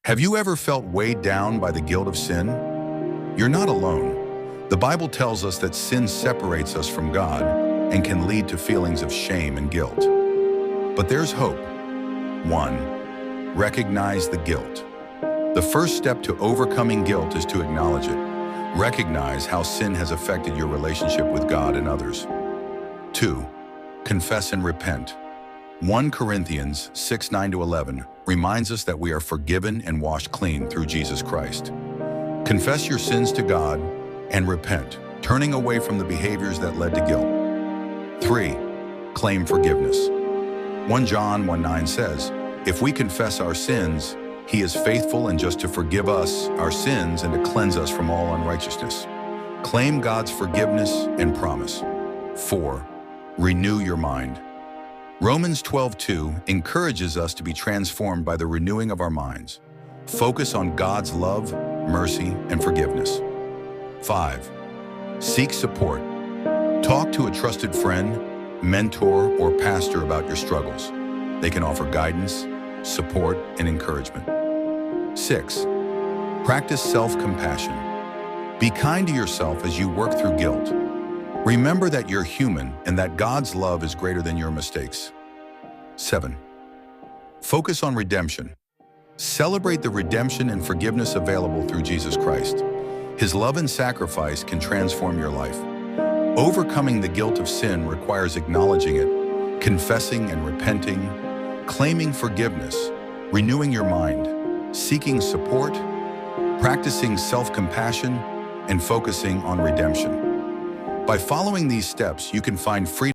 Have you ever felt weighed down by the guilt of sin? You're not alone. The Bible tells us that sin separates us from God and can lead to feelings of shame and guilt. But there's hope. 1. Recognize the guilt. The first step to overcoming guilt is to acknowledge it. Recognize how sin has affected your relationship with God and others. 2. Confess and repent. 1 Corinthians 6:9-11 reminds us that we are forgiven and washed clean through Jesus Christ. Confess your sins to God and repent, turning away from the behaviors that led to guilt. 3. Claim forgiveness. 1 John 1:9 says, "If we confess our sins, He is faithful and just to forgive us our sins and to cleanse us from all unrighteousness." Claim God's forgiveness and promise. 4. Renew your mind. Romans 12:2 encourages us to be transformed by the renewing of our minds. Focus on God's love, mercy, and forgiveness. 5. Seek support. Talk to a trusted friend, mentor, or pastor about your struggles. They can offer guidance, support, and encouragement. 6. Practice self-compassion. Be kind to yourself as you work through guilt. Remember that you're human and that God's love is greater than your mistakes. 7. Focus on redemption. Celebrate the redemption and forgiveness available through Jesus Christ. His love and sacrifice can transform your life. Overcoming the guilt of sin requires acknowledging it, confessing and repenting, claiming forgiveness, renewing your mind, seeking support, practicing self-compassion, and focusing on redemption. By following these steps, you can find freedom